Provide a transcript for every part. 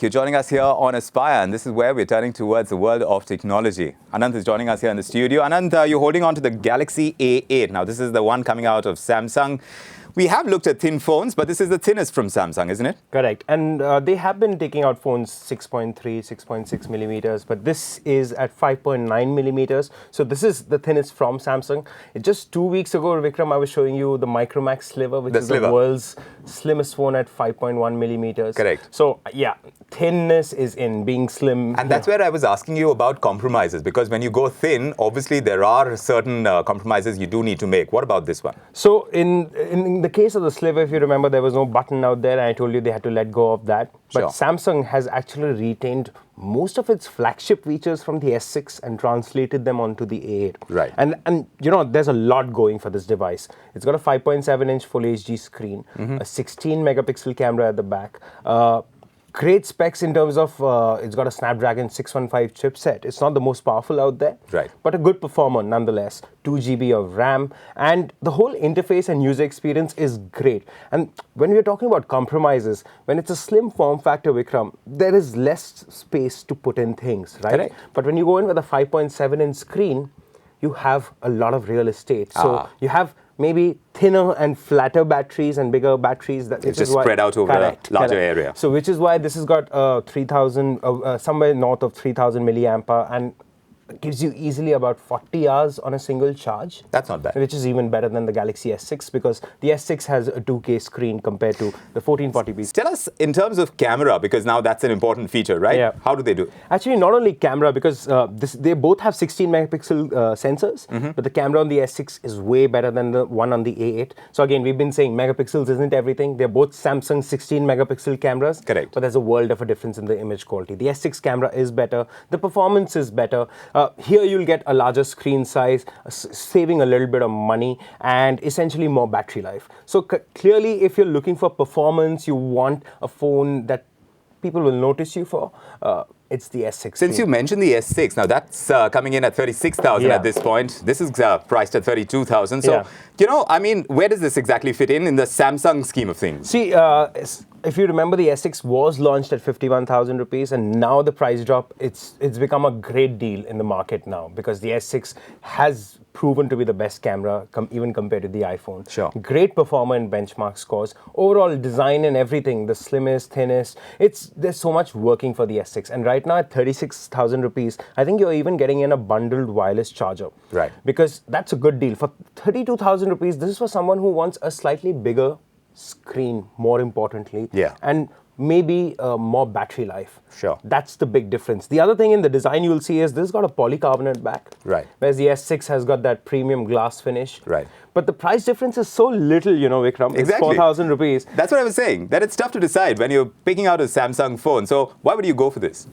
You're joining us here on Aspire, and this is where we're turning towards the world of technology. Anant is joining us here in the studio. Anant, you're holding on to the Galaxy A8. Now, this is the one coming out of Samsung. We have looked at thin phones, but this is the thinnest from Samsung, isn't it? Correct. And they have been taking out phones 6.3, 6.6 millimeters, but this is at 5.9 millimeters. So this is the thinnest from Samsung. Just 2 weeks ago, Vikram, I was showing you the Micromax Sliver, which is the world's slimmest phone at 5.1 millimeters. Correct. So yeah, thinness is in, being slim. And that's where I was asking you about compromises, because when you go thin, obviously there are certain compromises you do need to make. What about this one? So in the case of the Sliver, if you remember, there was no button out there, and I told you they had to let go of that. But Samsung has actually retained most of its flagship features from the S6 and translated them onto the A8. Right. And you know, there's a lot going for this device. It's got a 5.7-inch Full HD screen, a 16-megapixel camera at the back, great specs in terms of it's got a Snapdragon 615 chipset. It's not the most powerful out there, but a good performer nonetheless. 2 GB of RAM, and the whole interface and user experience is great. And when we're talking about compromises, when it's a slim form factor, Vikram, there is less space to put in things, right? Correct. But when you go in with a 5.7-inch screen, you have a lot of real estate. So you have maybe thinner and flatter batteries and bigger batteries. It's just spread out over a larger area. So which is why this has got 3,000, somewhere north of 3,000 milliampere, and gives you easily about 40 hours on a single charge. That's not bad. Which is even better than the Galaxy S6, because the S6 has a 2K screen compared to the 1440p. Tell us in terms of camera, because now that's an important feature, right? Yeah. How do they do? Actually, not only camera, because they both have 16 megapixel sensors, but the camera on the S6 is way better than the one on the A8. So again, we've been saying megapixels isn't everything. They're both Samsung 16 megapixel cameras. Correct. But there's a world of a difference in the image quality. The S6 camera is better. The performance is better. Here you'll get a larger screen size, saving a little bit of money, and essentially more battery life. So clearly, if you're looking for performance, you want a phone that people will notice you for, it's the S6. Since you mentioned the S6, now that's coming in at 36,000 at this point. This is priced at 32,000. So, you know, I mean, where does this exactly fit in the Samsung scheme of things? See, if you remember, the S6 was launched at 51,000 rupees, and now the price drop, it's become a great deal in the market now, because the S6 has proven to be the best camera, even compared to the iPhone. Sure. Great performer in benchmark scores. Overall design and everything, the slimmest, thinnest, there's so much working for the S6. And right now at 36,000 rupees, I think you're even getting in a bundled wireless charger. Right. Because that's a good deal. For 32,000 rupees, this is for someone who wants a slightly bigger screen, more importantly, and maybe more battery life. Sure. That's the big difference. The other thing in the design you'll see is this has got a polycarbonate back, whereas the S6 has got that premium glass finish. Right. But the price difference is so little, you know, Vikram. It's 4,000 rupees. That's what I was saying, that it's tough to decide when you're picking out a Samsung phone. So why would you go for this?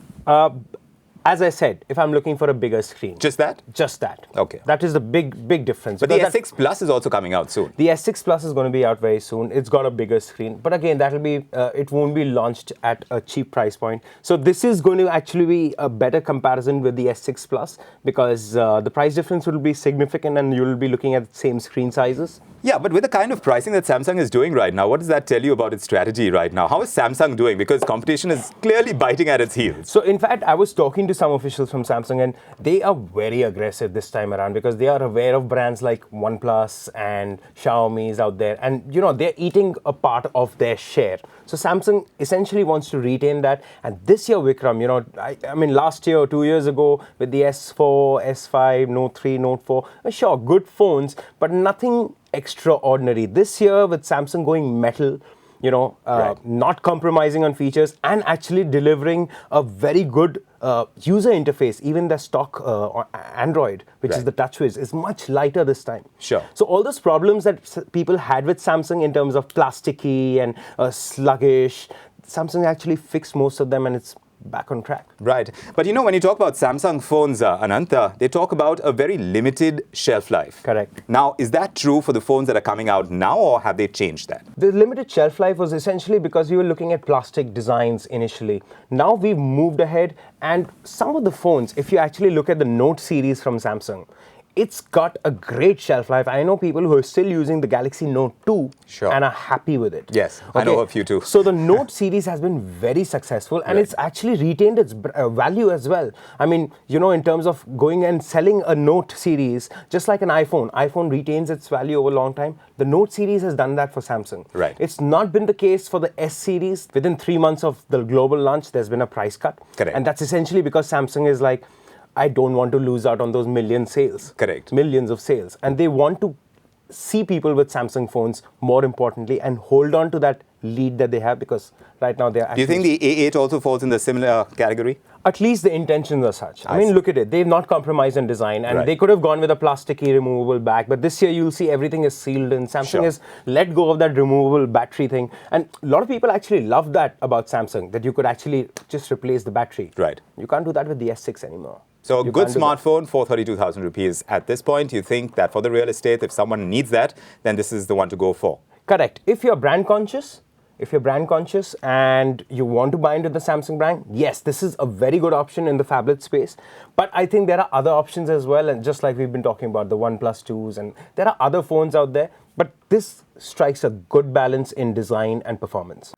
As I said, if I'm looking for a bigger screen. Just that? Just that. Okay. That is the big difference. But the S6 Plus is also coming out soon. The S6 Plus is going to be out very soon. It's got a bigger screen. But again, that'll be, it won't be launched at a cheap price point. So this is going to actually be a better comparison with the S6 Plus, because the price difference will be significant and you'll be looking at the same screen sizes. Yeah, but with the kind of pricing that Samsung is doing right now, what does that tell you about its strategy right now? How is Samsung doing? Because competition is clearly biting at its heels. So in fact, I was talking to some officials from Samsung, and they are very aggressive this time around, because they are aware of brands like OnePlus and Xiaomi's out there. And, you know, they're eating a part of their share. So Samsung essentially wants to retain that. And this year, Vikram, you know, I mean, last year or 2 years ago with the S4, S5, Note 3, Note 4, sure, good phones, but nothing extraordinary. This year with Samsung going metal, you know, not compromising on features, and actually delivering a very good user interface. Even the stock Android, which is the TouchWiz, is much lighter this time. Sure. So all those problems that people had with Samsung in terms of plasticky and sluggish, Samsung actually fixed most of them, and it's back on track. Right. But you know, when you talk about Samsung phones, Anant, they talk about a very limited shelf life. Correct. Now, is that true for the phones that are coming out now, or have they changed that? The limited shelf life was essentially because we were looking at plastic designs initially. Now we've moved ahead, and some of the phones, if you actually look at the Note series from Samsung, it's got a great shelf life. I know people who are still using the Galaxy Note 2 Sure. and are happy with it. Yes, I know a few too. So the Note series has been very successful, and Right. it's actually retained its value as well. I mean, in terms of going and selling a Note series, just like an iPhone retains its value over a long time. The Note series has done that for Samsung. Right. It's not been the case for the S series. Within 3 months of the global launch, there's been a price cut. Correct. And that's essentially because Samsung is like, I don't want to lose out on those million sales. Correct. Millions of sales. And they want to see people with Samsung phones, more importantly, and hold on to that lead that they have, because right now they're Do you think the A8 also falls in the similar category? at least the intentions are such. I mean, see. look at it. They've not compromised on design, and Right. they could have gone with a plasticky removable back. But this year, you'll see everything is sealed, and Samsung Sure. has let go of that removable battery thing. And a lot of people actually love that about Samsung, that you could actually just replace the battery. Right. You can't do that with the S6 anymore. So a You good can't do that. smartphone for 32,000 rupees. At this point, you think that for the real estate, if someone needs that, then this is the one to go for. Correct. If you're brand conscious, and you want to buy into the Samsung brand, yes, this is a very good option in the phablet space. But I think there are other options as well, and just like we've been talking about the OnePlus 2s, and there are other phones out there. But this strikes a good balance in design and performance.